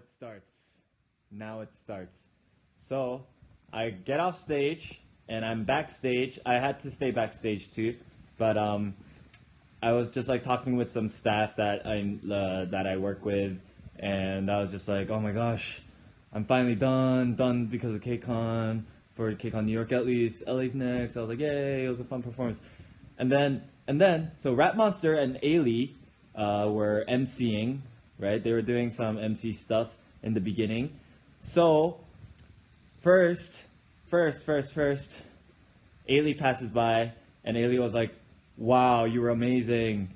it starts. Now it starts. So I get off stage and I'm backstage. I had to stay backstage too, but I was just like talking with some staff that I work with, and I was just like, oh my gosh, I'm finally done because of Kcon, for Kcon New York at least. LA's next. I was like, yay, it was a fun performance. And then, so Rap Monster and Ailey were emceeing, right? They were doing some MC stuff in the beginning. So first, Ailey passes by, and Ailey was like, wow, you were amazing.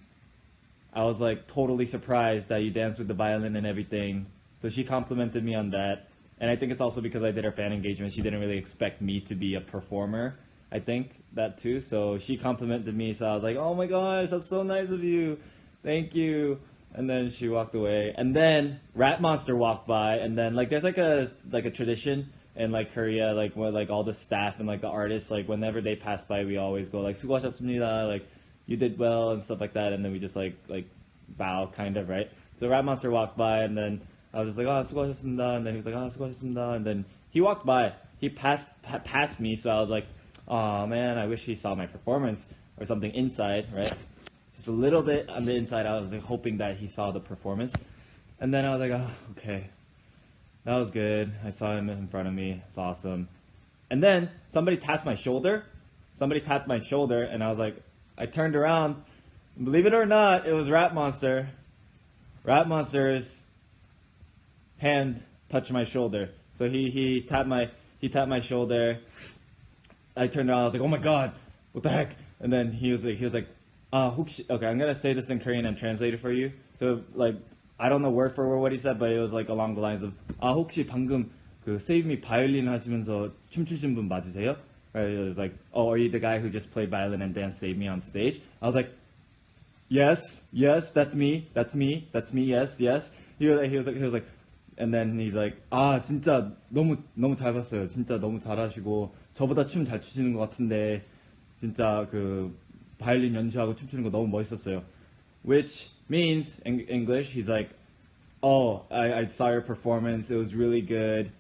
I was like totally surprised that you danced with the violin and everything. So she complimented me on that. And I think it's also because I did her fan engagement. She didn't really expect me to be a performer. I think that too. So she complimented me. So I was like, oh my gosh, that's so nice of you. Thank you. And then she walked away. And then Rap Monster walked by. And then like there's like a tradition in like Korea, like where like all the staff and like the artists, like whenever they pass by, we always go like 수고하셨습니다, like you did well and stuff like that. And then we just like bow kind of, right? So Rap Monster walked by, and then I was just like, oh, 수고하셨습니다. And then he was like, oh, 수고하셨습니다. And then he walked by. He passed me. So I was like, oh man, I wish he saw my performance or something inside, right? Just a little bit on the inside. I was like hoping that he saw the performance. And then I was like, oh, okay. That was good. I saw him in front of me. It's awesome. And then somebody tapped my shoulder. And I was like, I turned around. Believe it or not, it was Rap Monster. Rap Monster's hand touched my shoulder. So he tapped my shoulder. I turned around. I was like, oh my god, what the heck? And then he was like, okay, I'm gonna say this in Korean and translate it for you. So like, I don't know word for word what he said, but it was like along the lines of, 혹시 방금 그 Save Me 바이올린 하시면서 춤추신 분 맞으세요? Right? It was like, oh, are you the guy who just played violin and danced Save Me on stage? I was like, yes, that's me, yes. He was like, and then he's like, 진짜 너무 잘 봤어요. 진짜 너무 잘하시고 저보다 춤 잘 추시는 것 같은데 진짜 그 바이올린 연주하고 춤추는 거 너무 멋있었어요. Which means, in English, he's like, oh, I saw your performance. It was really good.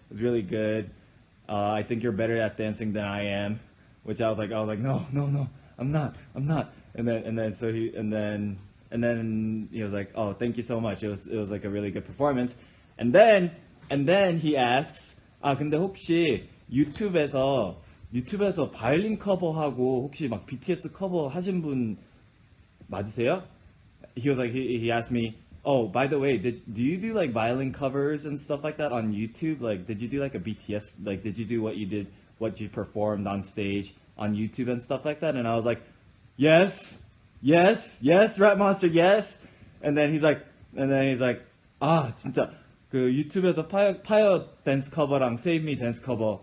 I think you're better at dancing than I am. Which I was like, no, I'm not. And then he was like, oh, thank you so much. It was like a really good performance. And then he asks, 근데 혹시 유튜브에서 바이올린 커버하고 혹시 막 BTS 커버 하신 분 맞으세요? He was like, he asked me, oh, by the way, do you do like violin covers and stuff like that on YouTube? Like, did you do like a BTS, like, did you do what you performed on stage on YouTube and stuff like that? And I was like, yes, Rap Monster, yes. And then he's like, 진짜 그 유튜브에서 파이어 댄스 커버랑 Save Me 댄스 커버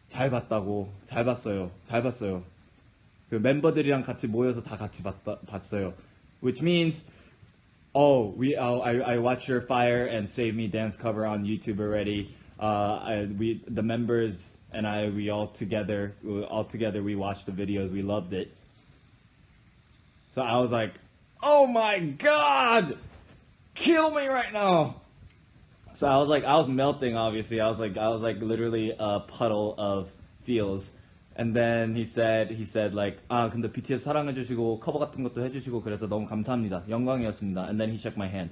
잘 봤어요. 그 멤버들이랑 같이 모여서 다 같이 봤어요. Which means, I watched your Fire and Save Me dance cover on YouTube already. The members and we all together we watched the videos. We loved it. So I was like, oh my god, kill me right now. So I was melting. Obviously, I was like literally a puddle of feels. And then he said like, 근데 BTS 사랑해주시고 커버 같은 것도 해주시고 그래서 너무 감사합니다. 영광이었습니다. And then he shook my hand.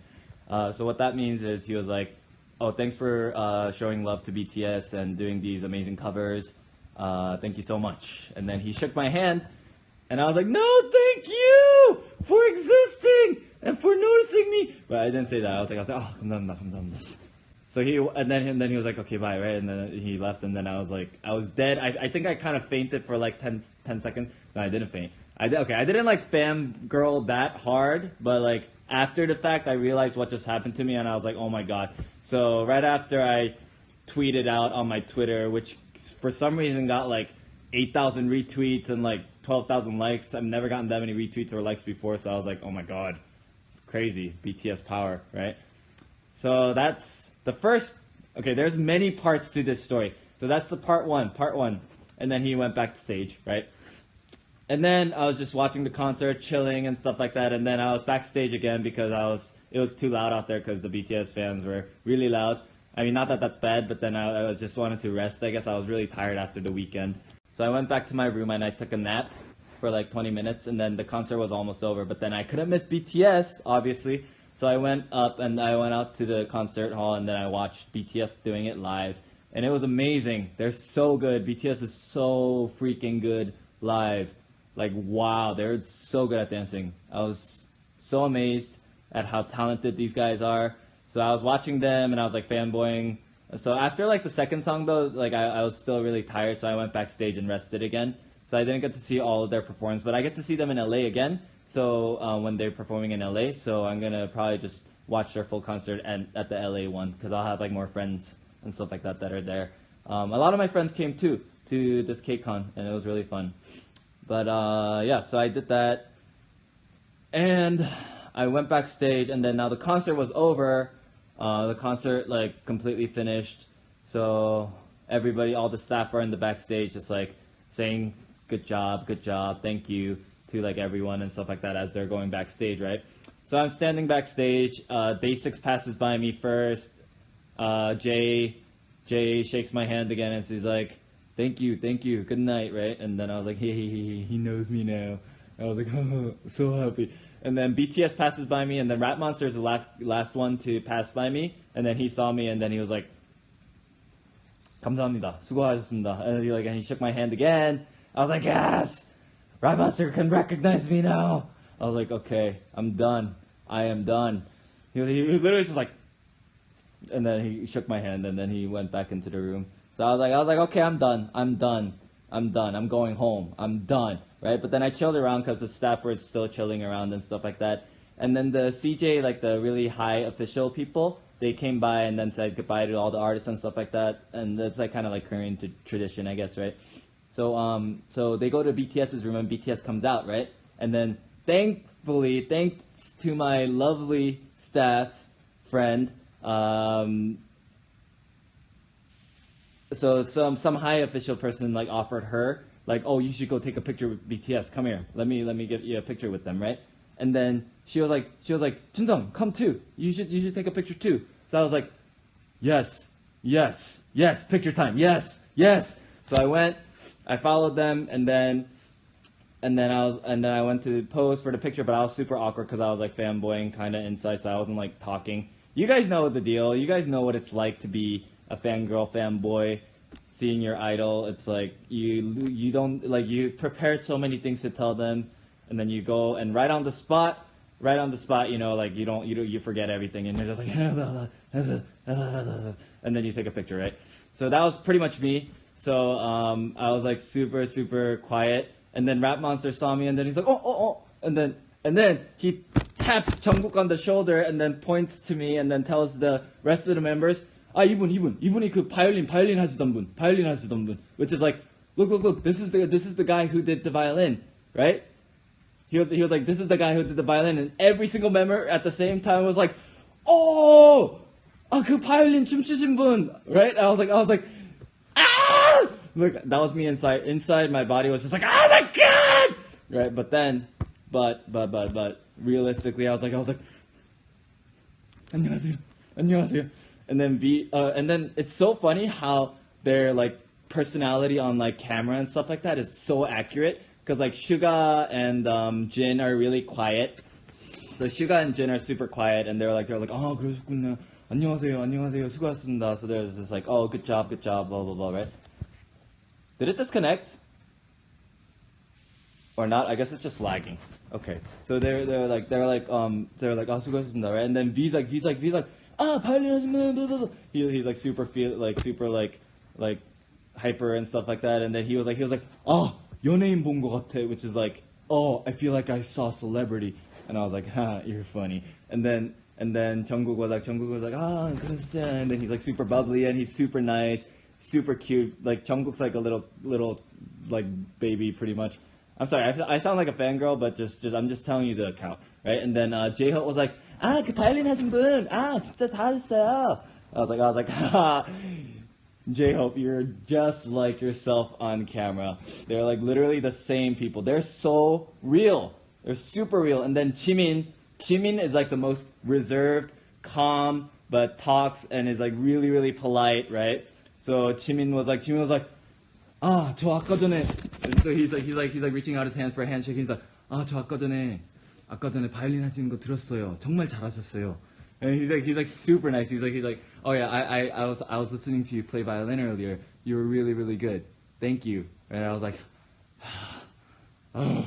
So what that means is he was like, oh, thanks for showing love to BTS and doing these amazing covers. Thank you so much. And then he shook my hand, and I was like, no, thank you for existing and for noticing me. But I didn't say that. I was like, oh, 감사합니다. So he was like, okay, bye, right? And then he left, and then I was dead. I think I kind of fainted for like 10 seconds. No, I didn't faint. I didn't like fangirl that hard, but like after the fact, I realized what just happened to me, and I was like, oh my god. So right after I tweeted out on my Twitter, which for some reason got like 8,000 retweets and like 12,000 likes. I've never gotten that many retweets or likes before, so I was like, oh my god, it's crazy. BTS power, right? So that's the first. Okay, there's many parts to this story. So that's the part one. And then he went back to stage, right? And then I was just watching the concert, chilling and stuff like that. And then I was backstage again because I was it was too loud out there because the BTS fans were really loud. I mean, not that that's bad, but then I just wanted to rest. I guess I was really tired after the weekend. So I went back to my room and I took a nap for like 20 minutes, and then the concert was almost over. But then I couldn't miss BTS, obviously. So I went up and I went out to the concert hall, and then I watched BTS doing it live. And it was amazing. They're so good. BTS is so freaking good live. Like, wow, they're so good at dancing. I was so amazed at how talented these guys are. So I was watching them and I was like fanboying. So after like the second song though, like I was still really tired, so I went backstage and rested again. So I didn't get to see all of their performance, but I get to see them in LA again. So when they're performing in LA, so I'm gonna probably just watch their full concert and at the LA one, because I'll have like more friends and stuff like that that are there. A lot of my friends came too to this Kcon, and it was really fun. But yeah, so I did that, and I went backstage, and then now the concert was over. The concert like completely finished, so everybody, all the staff are in the backstage just like saying good job, thank you to like everyone and stuff like that as they're going backstage, right? So I'm standing backstage. Basics passes by me first. Jay shakes my hand again and he's like, thank you, good night, right? And then I was like, hey, he knows me now. I was like, oh, so happy. And then BTS passes by me, and then Rap Monster is the last one to pass by me, and then he saw me, and then he was like, 감사합니다, 수고하셨습니다. And he shook my hand again. I was like, yes, Rap Monster can recognize me now. I was like, okay, I'm done. I am done. He was literally just like, and then he shook my hand, and then he went back into the room. So I was like, okay, I'm done. I'm going home. I'm done. Right? But then I chilled around because the staff were still chilling around and stuff like that. And then the CJ, like the really high official people, they came by and then said goodbye to all the artists and stuff like that. And that's like kind of like Korean tradition, I guess, right? So so they go to BTS's room and BTS comes out, right? And then thankfully, thanks to my lovely staff friend, so some high official person like offered her, like, oh, you should go take a picture with BTS. Come here. Let me get you a picture with them, right? And then she was like, Junseong, come too. You should take a picture too. So I was like, yes, picture time. Yes. So I went, I followed them, and then I went to pose for the picture, but I was super awkward because I was like fanboying kind of inside, so I wasn't like talking. You guys know the deal. You guys know what it's like to be a fangirl, fanboy, seeing your idol. It's like you don't, like, you prepared so many things to tell them, and then you go and right on the spot, you know, like you forget everything, and you're just like and then you take a picture, right? So that was pretty much me. So I was like super quiet, and then Rap Monster saw me, and then he's like, oh, and then he taps Jungkook on the shoulder and then points to me and then tells the rest of the members, 이분이 그 바이올린 하시던 분, which is like, look, this is the guy who did the violin, right? He was like, this is the guy who did the violin, and every single member at the same time was like, oh, 그 바이올린 춤추신 분, right? I was like, ah! Look, that was me inside. Inside, my body was just like, oh my god, right? But then, but realistically, I was like, 안녕하세요. And then it's so funny how their like personality on like camera and stuff like that is so accurate, because like Suga and Jin are really quiet. So Suga and Jin are super quiet, and they're like 그러셨구나. 안녕하세요, 수고하셨습니다. So there's just like, oh, good job, blah blah blah, right? Did it disconnect? Or not? I guess it's just lagging. Okay. So they're like 수고하셨습니다, right? And then V's like 바이올린, he's like super hyper and stuff like that. And then he was like 연예인 본 것 같아, which is like, oh, I feel like I saw a celebrity. And I was like, ha, you're funny. And then Jungkook was like, 그랬어. And then he's like super bubbly and he's super nice, super cute. Like Jungkook's like a little like baby pretty much. I'm sorry, I sound like a fangirl, but just I'm just telling you the account, right? And then J-Hope was like, 그 바이올린 하신 분, 진짜 잘하셨어요. I was like, ha, J-Hope, you're just like yourself on camera. They're like literally the same people. They're so real. They're super real. And then Jimin Jimin is like the most reserved, calm, but talks and is like really, really polite, right? So Jimin was like, 저 아까 전에, so he's like reaching out his hand for a handshake. He's like, 저 아까 전에 바이올린 하시는 거 들었어요. 정말 잘하셨어요. And he's like super nice. He's like, oh yeah, I was listening to you play violin earlier. You were really, really good. Thank you. And I was like, oh.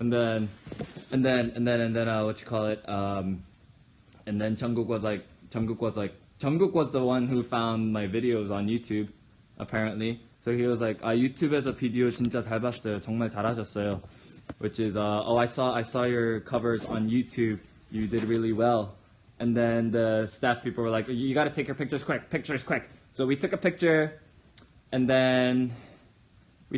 And then what you call it? And then Jungkook was the one who found my videos on YouTube, apparently. So he was like, 유튜브에서 비디오 진짜 잘 봤어요. 정말 잘하셨어요. Which is, I saw your covers on YouTube. You did really well. And then the staff people were like, you gotta take your pictures quick. So we took a picture, and then we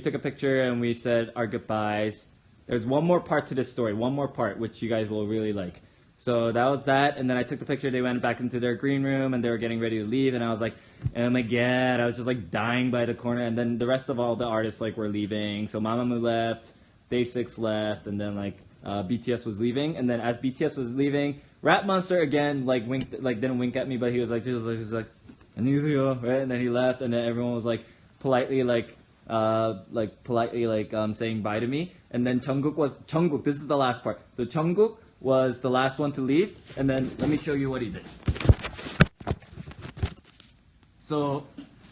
said our goodbyes. There's one more part to this story, which you guys will really like. So that was that, and then I took the picture. They went back into their green room, and they were getting ready to leave, and I was like, oh my god, I was just like dying by the corner. And then the rest of all the artists like were leaving. So Mamamoo left, Day6 left, and then like BTS was leaving. And then as BTS was leaving, Rap Monster again like didn't wink at me, but he was like 안녕히 계세요, right? And then he left, and then everyone was like politely saying bye to me. And then Jungkook, this is the last part. So Jungkook was the last one to leave, and then let me show you what he did. So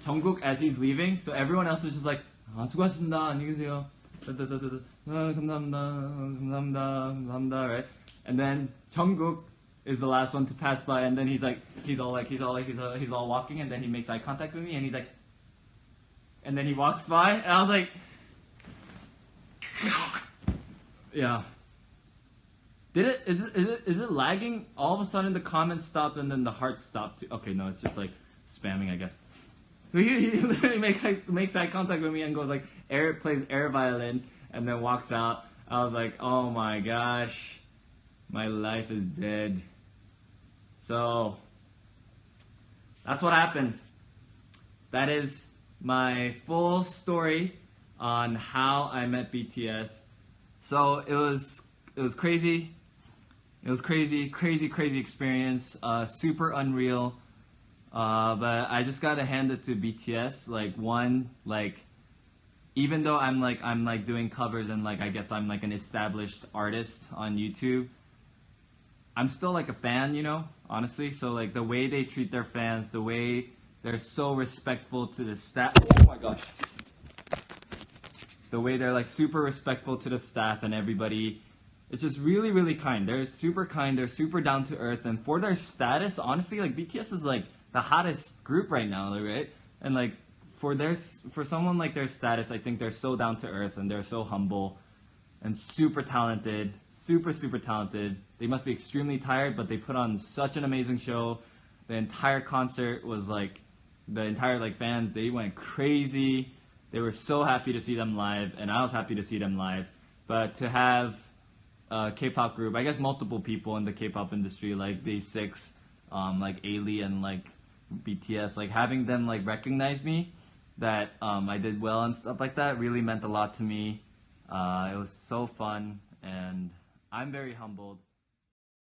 Jungkook, as he's leaving, so everyone else is just like, 수고하셨습니다, 안녕히 계세요, 감사합니다, right? And then Jungkook is the last one to pass by, and then he's all walking, and then he makes eye contact with me, and he's like, and then he walks by, and I was like, yeah. Is it lagging? All of a sudden the comments stopped and then the heart stopped too. Okay, no, it's just like spamming, I guess. So he literally makes eye contact with me and goes like, plays air violin, and then walks out. I was like, oh my gosh, my life is dead. So that's what happened. That is my full story on how I met BTS. So it was crazy. It was crazy experience. Super unreal. But I just gotta hand it to BTS. Even though I'm doing covers and I guess I'm like an established artist on YouTube, I'm still like a fan, honestly. So like the way they treat their fans, the way they're so respectful to the staff. Oh my gosh. The way they're like super respectful to the staff and everybody. It's just really, really kind. They're super kind. They're super down to earth. And for their status, honestly, like BTS is like the hottest group right now, right? And like for someone like their status, I think they're so down to earth and they're so humble and super talented, super talented. They must be extremely tired, but they put on such an amazing show. The entire concert was like, the entire like fans, they went crazy. They were so happy to see them live, and I was happy to see them live. But to have a K-pop group, I guess multiple people in the K-pop industry, like Day6, like AILY and like BTS, like having them like recognize me that I did well and stuff like that really meant a lot to me. It was so fun, and I'm very humbled.